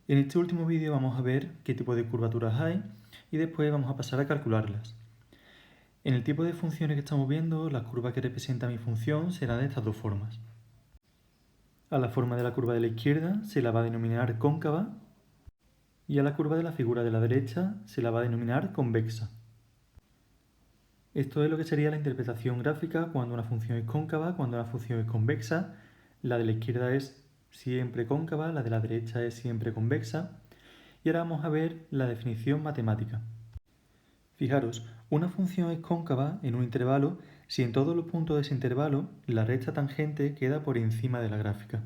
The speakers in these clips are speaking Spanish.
En este último vídeo vamos a ver qué tipo de curvaturas hay y después vamos a pasar a calcularlas. En el tipo de funciones que estamos viendo, la curva que representa mi función será de estas dos formas. A la forma de la curva de la izquierda se la va a denominar cóncava y a la curva de la figura de la derecha se la va a denominar convexa. Esto es lo que sería la interpretación gráfica cuando una función es cóncava, cuando una función es convexa. La de la izquierda es siempre cóncava, la de la derecha es siempre convexa. Y ahora vamos a ver la definición matemática. Fijaros, una función es cóncava en un intervalo si en todos los puntos de ese intervalo la recta tangente queda por encima de la gráfica.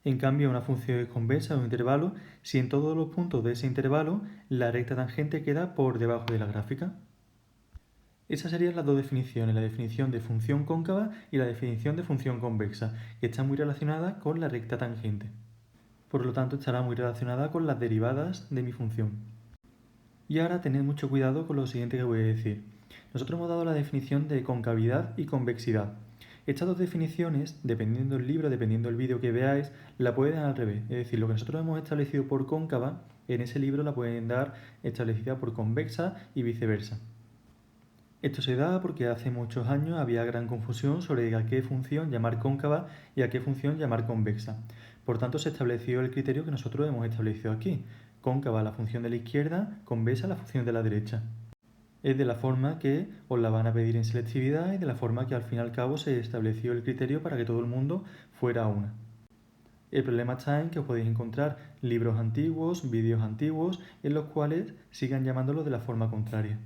En cambio, una función es convexa en un intervalo si en todos los puntos de ese intervalo la recta tangente queda por debajo de la gráfica. Esas serían las dos definiciones, la definición de función cóncava y la definición de función convexa, que están muy relacionadas con la recta tangente. Por lo tanto, estará muy relacionada con las derivadas de mi función. Y ahora tened mucho cuidado con lo siguiente que voy a decir. Nosotros hemos dado la definición de concavidad y convexidad. Estas dos definiciones, dependiendo del libro, dependiendo del vídeo que veáis, la pueden dar al revés. Es decir, lo que nosotros hemos establecido por cóncava, en ese libro la pueden dar establecida por convexa y viceversa. Esto se da porque hace muchos años había gran confusión sobre a qué función llamar cóncava y a qué función llamar convexa. Por tanto, se estableció el criterio que nosotros hemos establecido aquí. Cóncava la función de la izquierda, convexa la función de la derecha. Es de la forma que os la van a pedir en selectividad y de la forma que al fin y al cabo se estableció el criterio para que todo el mundo fuera una. El problema está en que os podéis encontrar libros antiguos, vídeos antiguos, en los cuales sigan llamándolo de la forma contraria.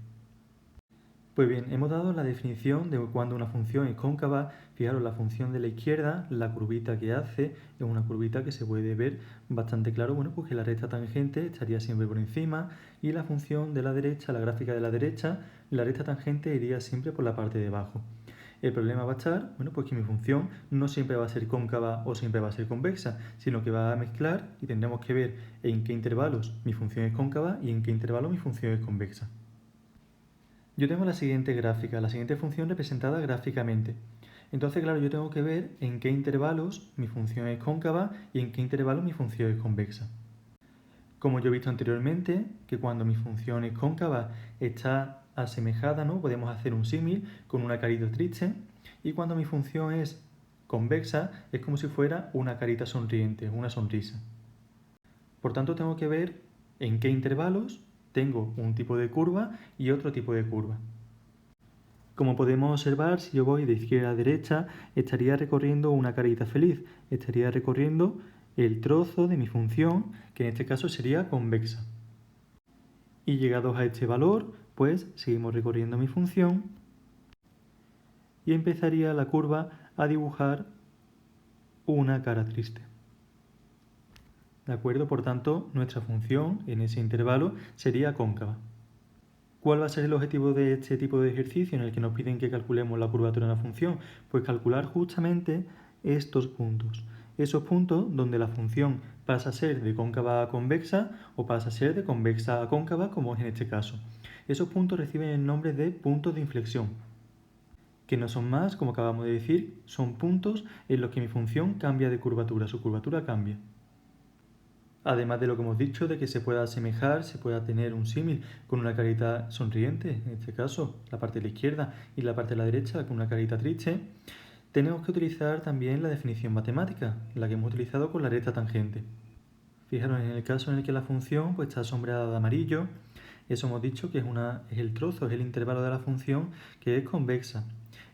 Pues bien, hemos dado la definición de cuando una función es cóncava. Fijaros, la función de la izquierda, la curvita que hace, es una curvita que se puede ver bastante claro, bueno, pues que la recta tangente estaría siempre por encima y la función de la derecha, la gráfica de la derecha, la recta tangente iría siempre por la parte de abajo. El problema va a estar, bueno, pues que mi función no siempre va a ser cóncava o siempre va a ser convexa, sino que va a mezclar y tendremos que ver en qué intervalos mi función es cóncava y en qué intervalos mi función es convexa. Yo tengo la siguiente gráfica, la siguiente función representada gráficamente. Entonces, claro, yo tengo que ver en qué intervalos mi función es cóncava y en qué intervalos mi función es convexa. Como yo he visto anteriormente, que cuando mi función es cóncava está asemejada, ¿no? Podemos hacer un símil con una carita triste, y cuando mi función es convexa es como si fuera una carita sonriente, una sonrisa. Por tanto, tengo que ver en qué intervalos tengo un tipo de curva y otro tipo de curva. Como podemos observar, si yo voy de izquierda a derecha, estaría recorriendo una carita feliz, estaría recorriendo el trozo de mi función, que en este caso sería convexa. Y llegados a este valor, pues seguimos recorriendo mi función y empezaría la curva a dibujar una cara triste. ¿De acuerdo? Por tanto, nuestra función en ese intervalo sería cóncava. ¿Cuál va a ser el objetivo de este tipo de ejercicio en el que nos piden que calculemos la curvatura de una función? Pues calcular justamente estos puntos. Esos puntos donde la función pasa a ser de cóncava a convexa o pasa a ser de convexa a cóncava, como es en este caso. Esos puntos reciben el nombre de puntos de inflexión, que no son más, como acabamos de decir, son puntos en los que mi función cambia de curvatura, su curvatura cambia. Además de lo que hemos dicho, de que se pueda asemejar, se pueda tener un símil con una carita sonriente, en este caso la parte de la izquierda y la parte de la derecha con una carita triste, tenemos que utilizar también la definición matemática, la que hemos utilizado con la recta tangente. Fijaros, en el caso en el que la función pues, está sombreada de amarillo, eso hemos dicho que es el trozo, es el intervalo de la función que es convexa.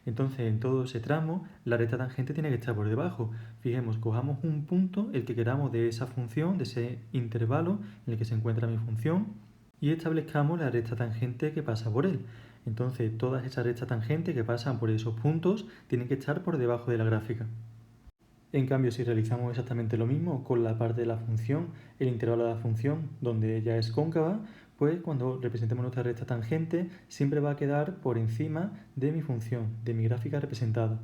Entonces, en todo ese tramo, la recta tangente tiene que estar por debajo. Fijemos, cojamos un punto, el que queramos de esa función, de ese intervalo en el que se encuentra mi función, y establezcamos la recta tangente que pasa por él. Entonces, todas esas rectas tangentes que pasan por esos puntos tienen que estar por debajo de la gráfica. En cambio, si realizamos exactamente lo mismo con la parte de la función, el intervalo de la función, donde ella es cóncava, pues cuando representemos nuestra recta tangente, siempre va a quedar por encima de mi función, de mi gráfica representada.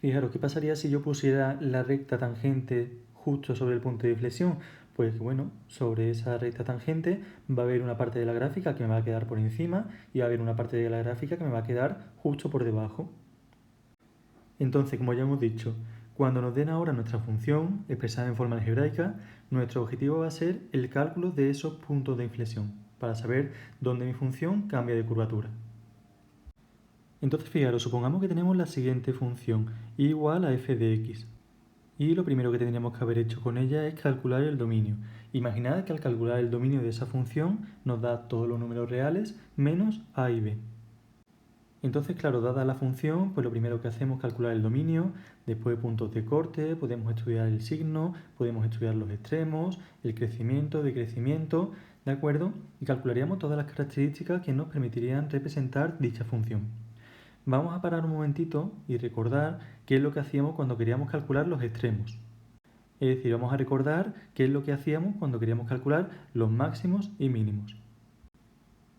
Fijaros, ¿qué pasaría si yo pusiera la recta tangente justo sobre el punto de inflexión? Pues bueno, sobre esa recta tangente va a haber una parte de la gráfica que me va a quedar por encima y va a haber una parte de la gráfica que me va a quedar justo por debajo. Entonces, como ya hemos dicho, Cuando nos den ahora nuestra función expresada en forma algebraica, nuestro objetivo va a ser el cálculo de esos puntos de inflexión, para saber dónde mi función cambia de curvatura. Entonces, fijaros, supongamos que tenemos la siguiente función, y igual a f de x. Y lo primero que tendríamos que haber hecho con ella es calcular el dominio. Imaginad que al calcular el dominio de esa función nos da todos los números reales menos a y b. Entonces, claro, dada la función, pues lo primero que hacemos es calcular el dominio, después puntos de corte, podemos estudiar el signo, podemos estudiar los extremos, el crecimiento, decrecimiento, ¿de acuerdo? Y calcularíamos todas las características que nos permitirían representar dicha función. Vamos a parar un momentito y recordar qué es lo que hacíamos cuando queríamos calcular los extremos. Es decir, vamos a recordar qué es lo que hacíamos cuando queríamos calcular los máximos y mínimos.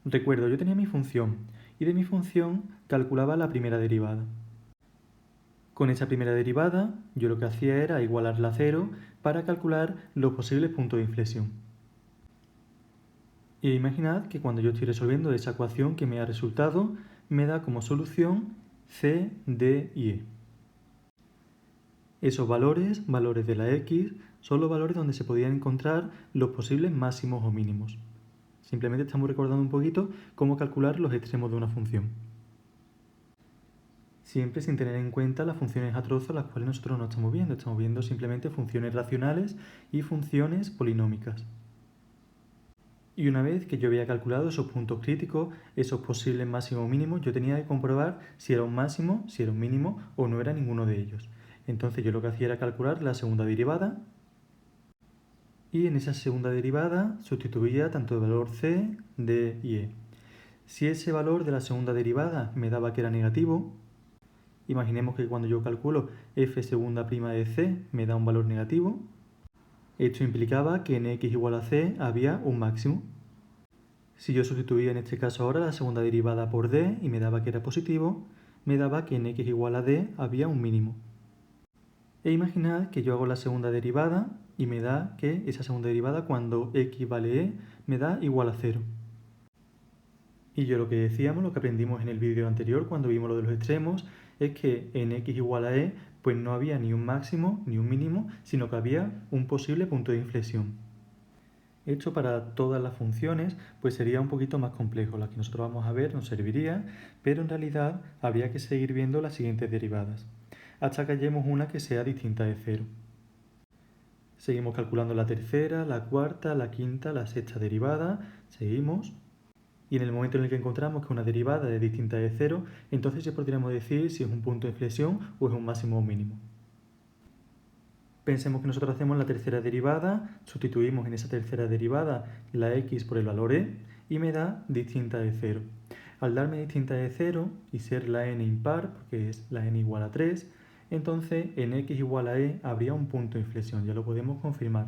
Recuerdo, yo tenía mi función y de mi función calculaba la primera derivada. Con esa primera derivada, yo lo que hacía era igualarla a cero para calcular los posibles puntos de inflexión. E imaginad que cuando yo estoy resolviendo esa ecuación que me ha resultado, me da como solución C, D y E. Esos valores, valores de la X, son los valores donde se podían encontrar los posibles máximos o mínimos. Simplemente estamos recordando un poquito cómo calcular los extremos de una función. Siempre sin tener en cuenta las funciones a trozo las cuales nosotros no estamos viendo simplemente funciones racionales y funciones polinómicas. Y una vez que yo había calculado esos puntos críticos, esos posibles máximos o mínimos, yo tenía que comprobar si era un máximo, si era un mínimo o no era ninguno de ellos. Entonces yo lo que hacía era calcular la segunda derivada y en esa segunda derivada sustituía tanto el valor c, d y e. Si ese valor de la segunda derivada me daba que era negativo, imaginemos que cuando yo calculo f segunda prima de c me da un valor negativo, esto implicaba que en x igual a c había un máximo. Si yo sustituía en este caso ahora la segunda derivada por d y me daba que era positivo, me daba que en x igual a d había un mínimo. E imaginad que yo hago la segunda derivada y me da que esa segunda derivada cuando x vale e me da igual a 0. Y yo lo que decíamos, lo que aprendimos en el vídeo anterior cuando vimos lo de los extremos, es que en x igual a e pues no había ni un máximo ni un mínimo, sino que había un posible punto de inflexión. Esto para todas las funciones pues sería un poquito más complejo. La que nosotros vamos a ver nos serviría, pero en realidad habría que seguir viendo las siguientes derivadas, hasta que hallemos una que sea distinta de 0. Seguimos calculando la tercera, la cuarta, la quinta, la sexta derivada, seguimos. Y en el momento en el que encontramos que una derivada es distinta de 0, entonces ya podríamos decir si es un punto de inflexión o es un máximo o mínimo. Pensemos que nosotros hacemos la tercera derivada, sustituimos en esa tercera derivada la x por el valor e y me da distinta de 0. Al darme distinta de 0 y ser la n impar, porque es la n igual a 3, entonces en x igual a e habría un punto de inflexión, ya lo podemos confirmar.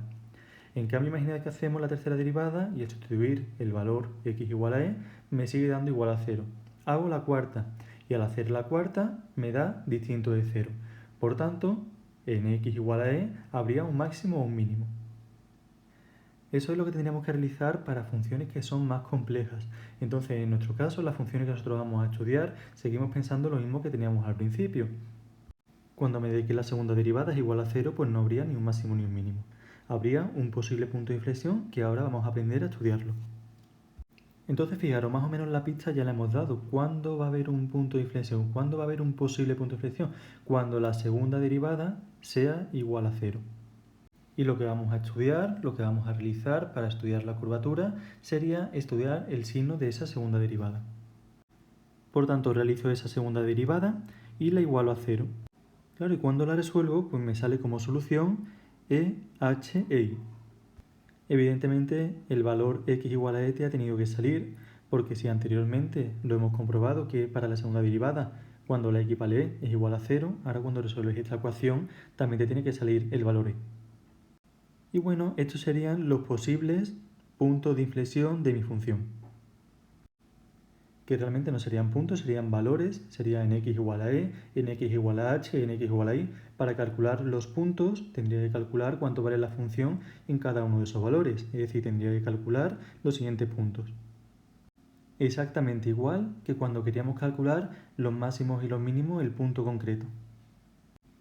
En cambio, imaginad que hacemos la tercera derivada y al sustituir el valor x igual a e me sigue dando igual a 0. Hago la cuarta y al hacer la cuarta me da distinto de 0. Por tanto, en x igual a e habría un máximo o un mínimo. Eso es lo que tendríamos que realizar para funciones que son más complejas. Entonces, en nuestro caso, las funciones que nosotros vamos a estudiar, seguimos pensando lo mismo que teníamos al principio. Cuando me dé que la segunda derivada es igual a 0, pues no habría ni un máximo ni un mínimo. Habría un posible punto de inflexión que ahora vamos a aprender a estudiarlo. Entonces, fijaros, más o menos la pista ya la hemos dado. ¿Cuándo va a haber un punto de inflexión? ¿Cuándo va a haber un posible punto de inflexión? Cuando la segunda derivada sea igual a 0. Y lo que vamos a estudiar, lo que vamos a realizar para estudiar la curvatura, sería estudiar el signo de esa segunda derivada. Por tanto, realizo esa segunda derivada y la igualo a 0. Claro, y cuando la resuelvo, pues me sale como solución e, h e i. Evidentemente, el valor x igual a e ha tenido que salir, porque si anteriormente lo hemos comprobado que para la segunda derivada, cuando la x vale e es igual a 0, ahora cuando resuelves esta ecuación también te tiene que salir el valor e. Y bueno, estos serían los posibles puntos de inflexión de mi función. Que realmente no serían puntos, serían valores, sería en x igual a e, en x igual a h, en x igual a y. Para calcular los puntos tendría que calcular cuánto vale la función en cada uno de esos valores, es decir, tendría que calcular los siguientes puntos. Exactamente igual que cuando queríamos calcular los máximos y los mínimos del punto concreto.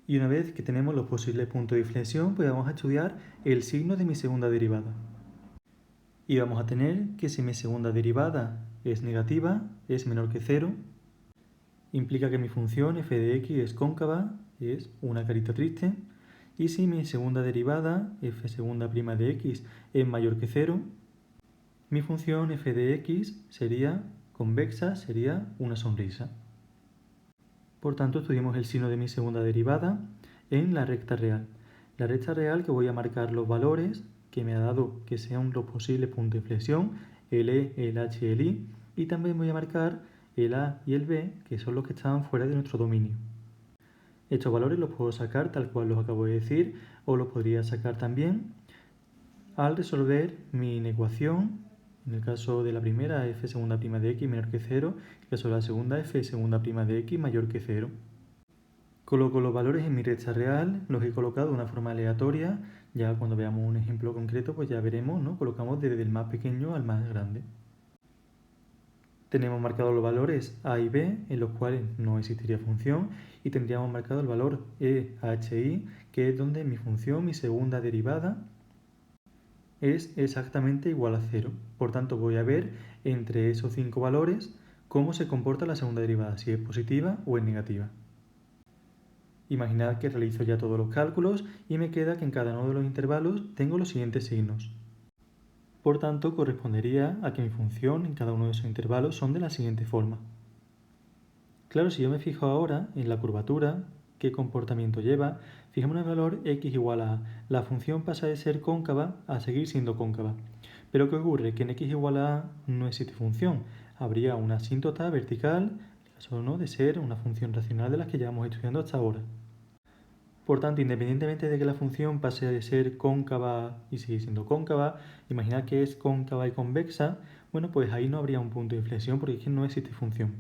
Y una vez que tenemos los posibles puntos de inflexión, pues vamos a estudiar el signo de mi segunda derivada. Y vamos a tener que si mi segunda derivada es negativa, es menor que 0, implica que mi función f de x es cóncava, es una carita triste. Y si mi segunda derivada, f segunda prima de x, es mayor que 0, mi función f de x sería convexa, sería una sonrisa. Por tanto, estudiamos el signo de mi segunda derivada en la recta real. La recta real que voy a marcar los valores que me ha dado que sean los posibles puntos de inflexión, el E, el H y el I, y también voy a marcar el A y el B, que son los que están fuera de nuestro dominio. Estos valores los puedo sacar tal cual los acabo de decir, o los podría sacar también al resolver mi inecuación. En el caso de la primera, f segunda prima de x menor que 0. En el caso de la segunda, f segunda prima de x mayor que 0. Coloco los valores en mi recta real, los he colocado de una forma aleatoria. Ya cuando veamos un ejemplo concreto, pues ya veremos, ¿no? Colocamos desde el más pequeño al más grande. Tenemos marcados los valores a y b, en los cuales no existiría función, y tendríamos marcado el valor e, h, i, que es donde mi función, mi segunda derivada, es exactamente igual a 0. Por tanto, voy a ver entre esos 5 valores cómo se comporta la segunda derivada, si es positiva o es negativa. Imaginad que realizo ya todos los cálculos y me queda que en cada uno de los intervalos tengo los siguientes signos. Por tanto, correspondería a que mi función en cada uno de esos intervalos son de la siguiente forma. Claro, si yo me fijo ahora en la curvatura, qué comportamiento lleva, fijamos en el valor x igual a a. La función pasa de ser cóncava a seguir siendo cóncava. Pero ¿qué ocurre? Que en x igual a no existe función. Habría una asíntota vertical, en el caso ¿no? de ser una función racional de las que llevamos estudiando hasta ahora. Por tanto, independientemente de que la función pase de ser cóncava y seguir siendo cóncava, imaginad que es cóncava y convexa, bueno, pues ahí no habría un punto de inflexión porque es que no existe función.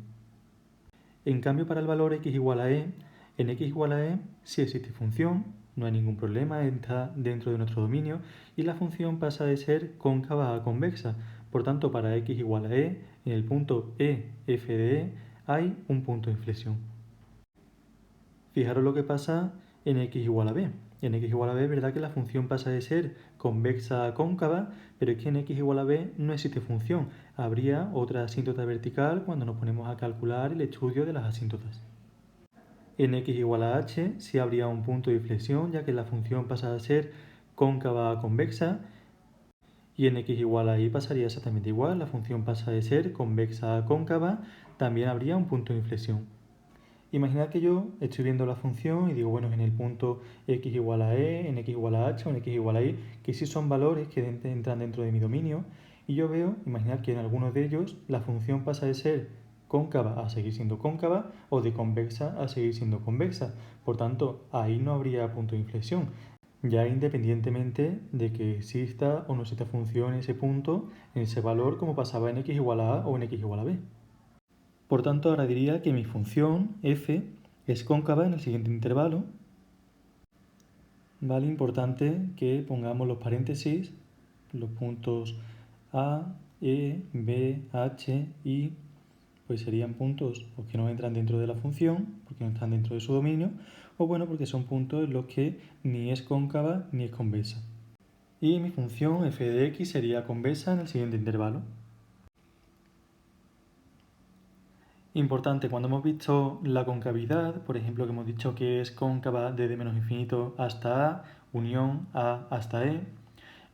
En cambio, para el valor x igual a e, en x igual a e sí existe función, no hay ningún problema, está dentro de nuestro dominio y la función pasa de ser cóncava a convexa. Por tanto, para x igual a e, en el punto e, f de e, hay un punto de inflexión. Fijaros lo que pasa en x igual a b. En x igual a b es verdad que la función pasa de ser convexa a cóncava, pero es que en x igual a b no existe función. Habría otra asíntota vertical cuando nos ponemos a calcular el estudio de las asíntotas. En x igual a h sí habría un punto de inflexión, ya que la función pasa a ser cóncava a convexa, y en x igual a y pasaría exactamente igual, la función pasa de ser convexa a cóncava, también habría un punto de inflexión. Imaginad que yo estoy viendo la función y digo, bueno, en el punto x igual a e, en x igual a h o en x igual a y, que sí son valores que entran dentro de mi dominio, y yo veo, imaginad que en algunos de ellos la función pasa de ser cóncava a seguir siendo cóncava o de convexa a seguir siendo convexa. Por tanto, ahí no habría punto de inflexión, ya independientemente de que exista o no exista función en ese punto, en ese valor, como pasaba en x igual a o en x igual a b. Por tanto, ahora diría que mi función f es cóncava en el siguiente intervalo. Vale, importante que pongamos los paréntesis, los puntos A, E, B, H, I, pues serían puntos que no entran dentro de la función, porque no están dentro de su dominio, o bueno, porque son puntos en los que ni es cóncava ni es convexa. Y mi función f de x sería convexa en el siguiente intervalo. Importante, cuando hemos visto la concavidad, por ejemplo, que hemos dicho que es cóncava desde menos infinito hasta A, unión A hasta E,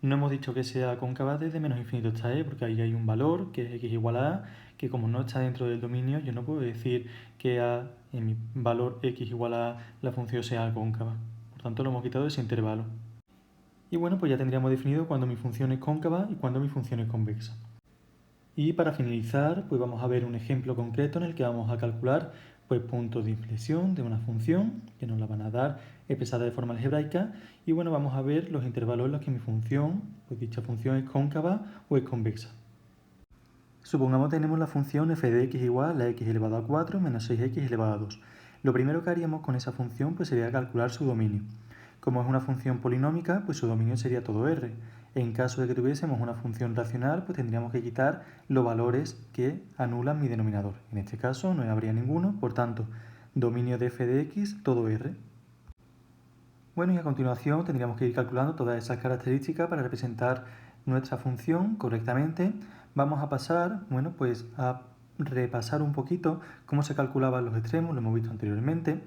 no hemos dicho que sea cóncava desde menos infinito hasta E, porque ahí hay un valor, que es x igual a A, que como no está dentro del dominio, yo no puedo decir que A, en mi valor x igual a la función sea cóncava. Por tanto, lo hemos quitado de ese intervalo. Y bueno, pues ya tendríamos definido cuándo mi función es cóncava y cuándo mi función es convexa. Y para finalizar, pues vamos a ver un ejemplo concreto en el que vamos a calcular pues, puntos de inflexión de una función que nos la van a dar expresada de forma algebraica. Y bueno, vamos a ver los intervalos en los que mi función, pues dicha función es cóncava o es convexa. Supongamos que tenemos la función f de x igual a x elevado a 4 menos 6x elevado a 2. Lo primero que haríamos con esa función pues, sería calcular su dominio. Como es una función polinómica, pues su dominio sería todo R. En caso de que tuviésemos una función racional, pues tendríamos que quitar los valores que anulan mi denominador. En este caso no habría ninguno, por tanto, dominio de f de x todo R. Bueno, y a continuación tendríamos que ir calculando todas esas características para representar nuestra función correctamente. Vamos a pasar, bueno, pues a repasar un poquito cómo se calculaban los extremos, lo hemos visto anteriormente,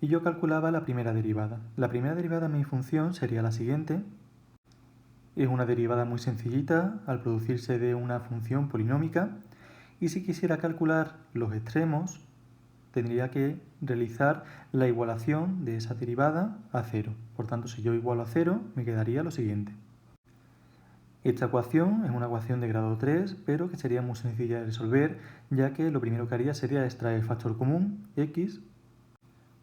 y yo calculaba la primera derivada. La primera derivada de mi función sería la siguiente. Es una derivada muy sencillita al producirse de una función polinómica, y si quisiera calcular los extremos, tendría que realizar la igualación de esa derivada a cero. Por tanto, si yo igualo a cero, me quedaría lo siguiente. Esta ecuación es una ecuación de grado 3, pero que sería muy sencilla de resolver, ya que lo primero que haría sería extraer el factor común, x,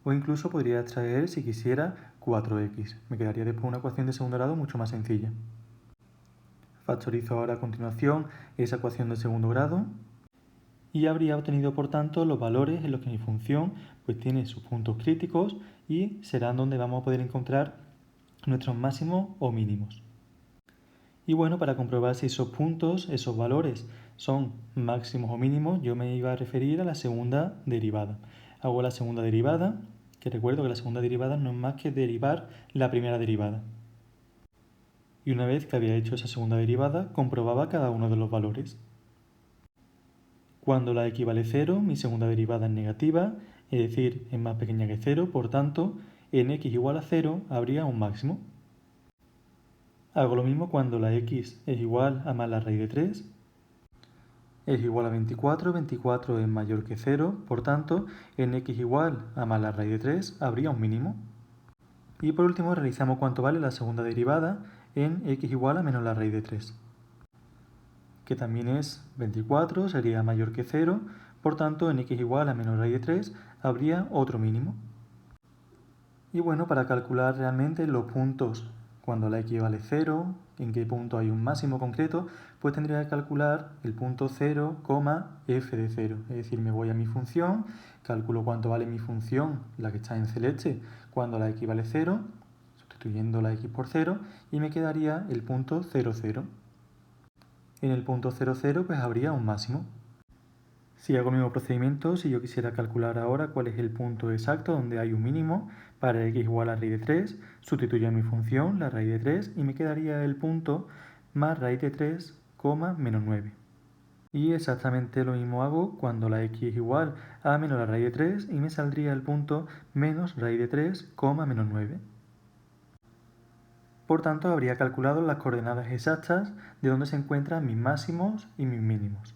o incluso podría extraer, si quisiera, 4x. Me quedaría después una ecuación de segundo grado mucho más sencilla. Factorizo ahora a continuación esa ecuación de segundo grado y habría obtenido por tanto los valores en los que mi función pues tiene sus puntos críticos y serán donde vamos a poder encontrar nuestros máximos o mínimos. Y bueno, para comprobar si esos puntos, esos valores son máximos o mínimos, yo me iba a referir a la segunda derivada. Hago la segunda derivada, que recuerdo que la segunda derivada no es más que derivar la primera derivada. Y una vez que había hecho esa segunda derivada, comprobaba cada uno de los valores. Cuando la x vale 0, mi segunda derivada es negativa, es decir, es más pequeña que 0, por tanto, en x igual a 0 habría un máximo. Hago lo mismo cuando la x es igual a más la raíz de 3, es igual a 24, 24 es mayor que 0, por tanto, en x igual a más la raíz de 3 habría un mínimo. Y por último realizamos cuánto vale la segunda derivada en x igual a menos la raíz de 3, que también es 24, sería mayor que 0, por tanto en x igual a menos raíz de 3 habría otro mínimo. Y bueno, para calcular realmente los puntos cuando la x vale 0, en qué punto hay un máximo concreto, pues tendría que calcular el punto 0, f de 0. Es decir, me voy a mi función, calculo cuánto vale mi función, la que está en celeste, cuando la x vale 0, sustituyendo la x por 0, y me quedaría el punto 0, 0. En el punto 0, 0 pues habría un máximo. Si hago el mismo procedimiento, si yo quisiera calcular ahora cuál es el punto exacto donde hay un mínimo para x igual a raíz de 3, sustituyo a mi función, la raíz de 3, y me quedaría el punto más raíz de 3, menos 9. Y exactamente lo mismo hago cuando la x es igual a menos la raíz de 3 y me saldría el punto menos raíz de 3, menos 9. Por tanto, habría calculado las coordenadas exactas de donde se encuentran mis máximos y mis mínimos.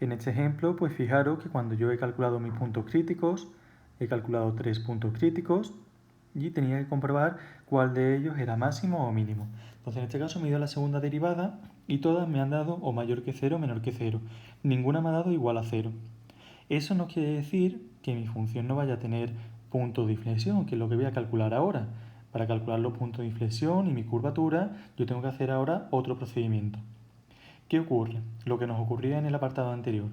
En este ejemplo, pues fijaros que cuando yo he calculado mis puntos críticos, he calculado 3 puntos críticos y tenía que comprobar cuál de ellos era máximo o mínimo. Entonces en este caso me he ido a la segunda derivada y todas me han dado o mayor que 0 o menor que 0. Ninguna me ha dado igual a 0. Eso no quiere decir que mi función no vaya a tener puntos de inflexión, que es lo que voy a calcular ahora. Para calcular los puntos de inflexión y mi curvatura, yo tengo que hacer ahora otro procedimiento. ¿Qué ocurre? Lo que nos ocurría en el apartado anterior.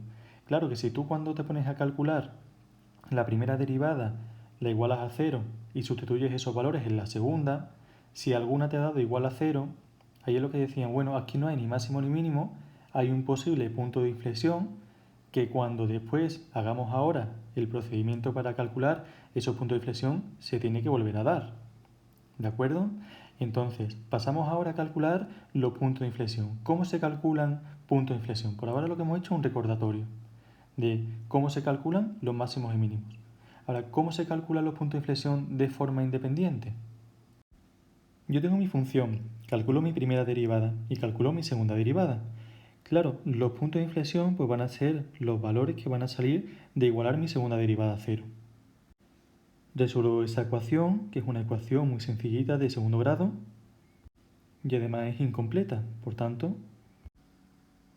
Claro que si tú cuando te pones a calcular la primera derivada la igualas a 0 y sustituyes esos valores en la segunda, si alguna te ha dado igual a 0, ahí es lo que decían, bueno, aquí no hay ni máximo ni mínimo, hay un posible punto de inflexión que cuando después hagamos ahora el procedimiento para calcular esos puntos de inflexión se tiene que volver a dar. ¿De acuerdo? Entonces, pasamos ahora a calcular los puntos de inflexión. ¿Cómo se calculan puntos de inflexión? Por ahora lo que hemos hecho es un recordatorio de cómo se calculan los máximos y mínimos. Ahora, ¿cómo se calculan los puntos de inflexión de forma independiente? Yo tengo mi función, calculo mi primera derivada y calculo mi segunda derivada. Claro, los puntos de inflexión pues van a ser los valores que van a salir de igualar mi segunda derivada a 0. Resuelvo esa ecuación, que es una ecuación muy sencillita de segundo grado, y además es incompleta. Por tanto,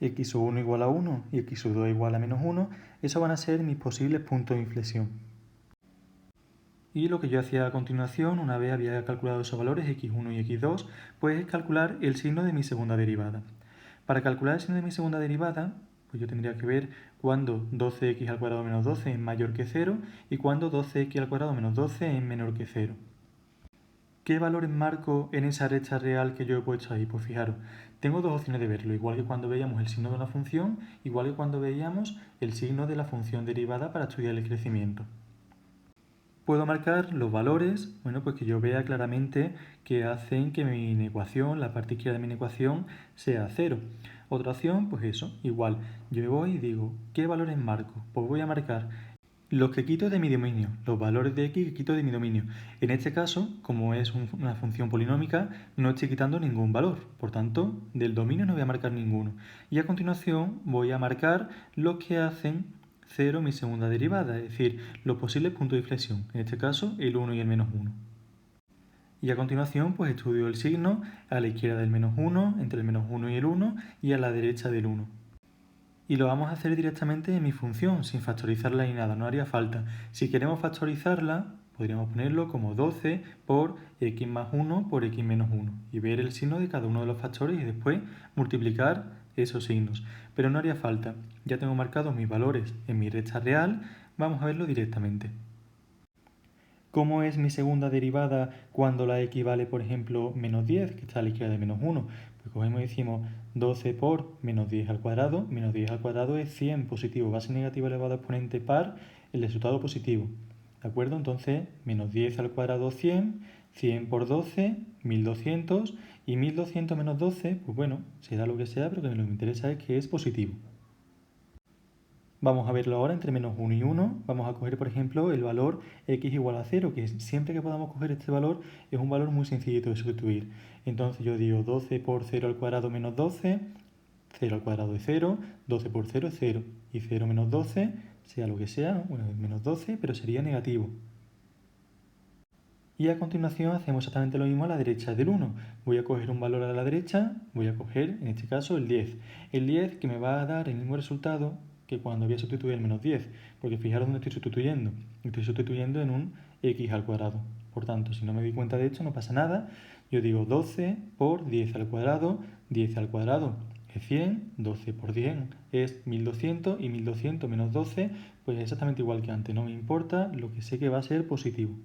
x sub 1 igual a 1 y x sub 2 igual a menos 1, esos van a ser mis posibles puntos de inflexión. Y lo que yo hacía a continuación, una vez había calculado esos valores, x1 y x2, pues es calcular el signo de mi segunda derivada. Para calcular el signo de mi segunda derivada, pues yo tendría que ver cuándo 12x al cuadrado menos 12 es mayor que 0 y cuándo 12x al cuadrado menos 12 es menor que 0. ¿Qué valores marco en esa recta real que yo he puesto ahí? Pues fijaros, tengo dos opciones de verlo, igual que cuando veíamos el signo de una función, igual que cuando veíamos el signo de la función derivada para estudiar el crecimiento. puedo marcar los valores, bueno, pues que yo vea claramente que hacen que mi inecuación, la parte izquierda de mi inecuación, sea 0. Otra opción, pues eso, igual. Yo voy y digo, ¿qué valores marco? Pues voy a marcar los que quito de mi dominio, los valores de x que quito de mi dominio. En este caso, como es una función polinómica, no estoy quitando ningún valor. Por tanto, del dominio no voy a marcar ninguno. Y a continuación voy a marcar los que hacen 0 mi segunda derivada, es decir, los posibles puntos de inflexión. En este caso, el 1 y el menos 1. Y a continuación, pues estudio el signo a la izquierda del menos 1, entre el menos 1 y el 1, y a la derecha del 1. Y lo vamos a hacer directamente en mi función, sin factorizarla ni nada, no haría falta. Si queremos factorizarla, podríamos ponerlo como 12 por x más 1 por x menos 1 y ver el signo de cada uno de los factores y después multiplicar esos signos. Pero no haría falta, ya tengo marcados mis valores en mi recta real, vamos a verlo directamente. ¿Cómo es mi segunda derivada cuando la x vale, por ejemplo, menos 10, que está a la izquierda de menos 1? Pues cogemos y decimos 12 por menos 10 al cuadrado. Menos 10 al cuadrado es 100 positivo. Base negativa elevada a exponente par, el resultado positivo. ¿De acuerdo? Entonces, menos 10 al cuadrado 100, 100 por 12, 1200. Y 1200 menos 12, pues bueno, será lo que sea, pero lo que me interesa es que es positivo. Vamos a verlo ahora entre menos 1 y 1. Vamos a coger, por ejemplo, el valor x igual a 0, que siempre que podamos coger este valor es un valor muy sencillito de sustituir. Entonces yo digo 12 por 0 al cuadrado menos 12, 0 al cuadrado es 0, 12 por 0 es 0, y 0 menos 12, sea lo que sea, ¿no? Bueno, es menos 12, pero sería negativo. Y a continuación hacemos exactamente lo mismo a la derecha del 1. Voy a coger un valor a la derecha, voy a coger en este caso el 10. El 10 que me va a dar el mismo resultado que cuando voy a sustituir el menos 10. Porque fijaros dónde estoy sustituyendo. Estoy sustituyendo en un x al cuadrado. Por tanto, si no me doy cuenta de esto, no pasa nada. Yo digo 12 por 10 al cuadrado. 10 al cuadrado es 100. 12 por 10 es 1200. Y 1200 menos 12, pues es exactamente igual que antes. No me importa, lo que sé que va a ser positivo.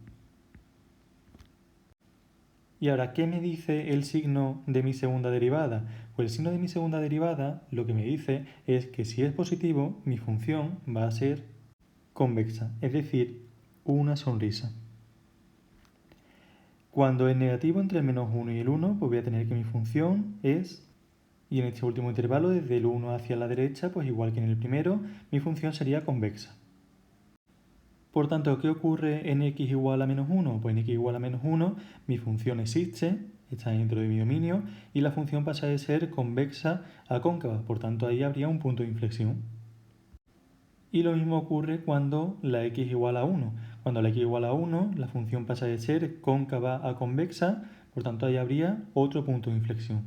Y ahora, ¿qué me dice el signo de mi segunda derivada? Pues el signo de mi segunda derivada lo que me dice es que si es positivo, mi función va a ser convexa, es decir, una sonrisa. Cuando es negativo entre el menos 1 y el 1, pues voy a tener que mi función es, y en este último intervalo, desde el 1 hacia la derecha, pues igual que en el primero, mi función sería convexa. Por tanto, ¿qué ocurre en x igual a menos 1? Pues en x igual a menos 1 mi función existe, está dentro de mi dominio, y la función pasa de ser convexa a cóncava. Por tanto, ahí habría un punto de inflexión. Y lo mismo ocurre cuando la x igual a 1. Cuando la x igual a 1, la función pasa de ser cóncava a convexa, por tanto ahí habría otro punto de inflexión.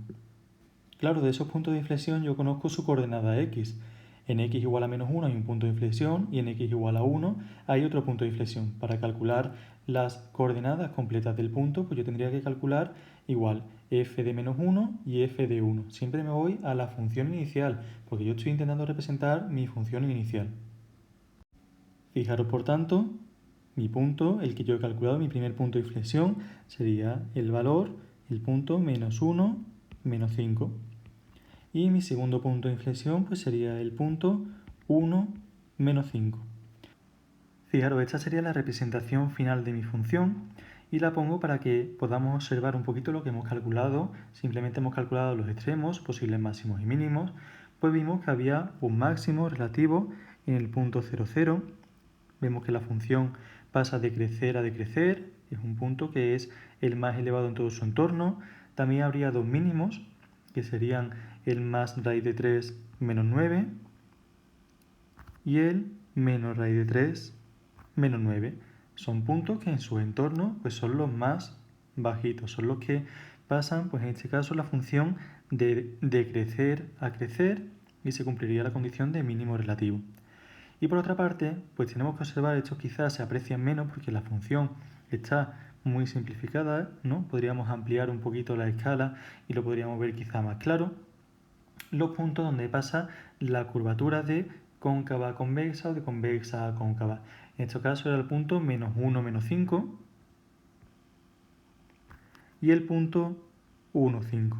Claro, de esos puntos de inflexión yo conozco su coordenada x. En x igual a menos 1 hay un punto de inflexión y en x igual a 1 hay otro punto de inflexión. Para calcular las coordenadas completas del punto, pues yo tendría que calcular igual f de menos 1 y f de 1. Siempre me voy a la función inicial, porque yo estoy intentando representar mi función inicial. Fijaros, por tanto, mi punto, el que yo he calculado, mi primer punto de inflexión, sería el valor, el punto menos 1, menos 5. Y mi segundo punto de inflexión pues sería el punto 1, menos 5. Fijaros, esta sería la representación final de mi función y la pongo para que podamos observar un poquito lo que hemos calculado. Simplemente hemos calculado los extremos, posibles máximos y mínimos. Pues vimos que había un máximo relativo en el punto 0, 0. Vemos que la función pasa de crecer a decrecer, es un punto que es el más elevado en todo su entorno. También habría dos mínimos, que serían el más raíz de 3 menos 9 y el menos raíz de 3 menos 9. Son puntos que en su entorno pues son los más bajitos, son los que pasan, pues en este caso, la función de decrecer a crecer y se cumpliría la condición de mínimo relativo. Y por otra parte, pues tenemos que observar, estos quizás se aprecian menos porque la función está muy simplificada, ¿no? Podríamos ampliar un poquito la escala y lo podríamos ver quizá más claro. Los puntos donde pasa la curvatura de cóncava a convexa o de convexa a cóncava. En este caso era el punto menos 1, menos 5 y el punto 1, 5.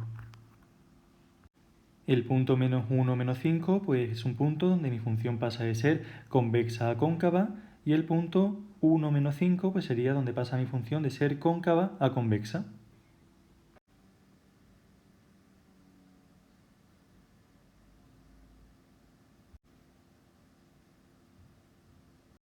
El punto menos 1, menos 5 pues es un punto donde mi función pasa de ser convexa a cóncava y el punto 1 menos 5 pues sería donde pasa mi función de ser cóncava a convexa.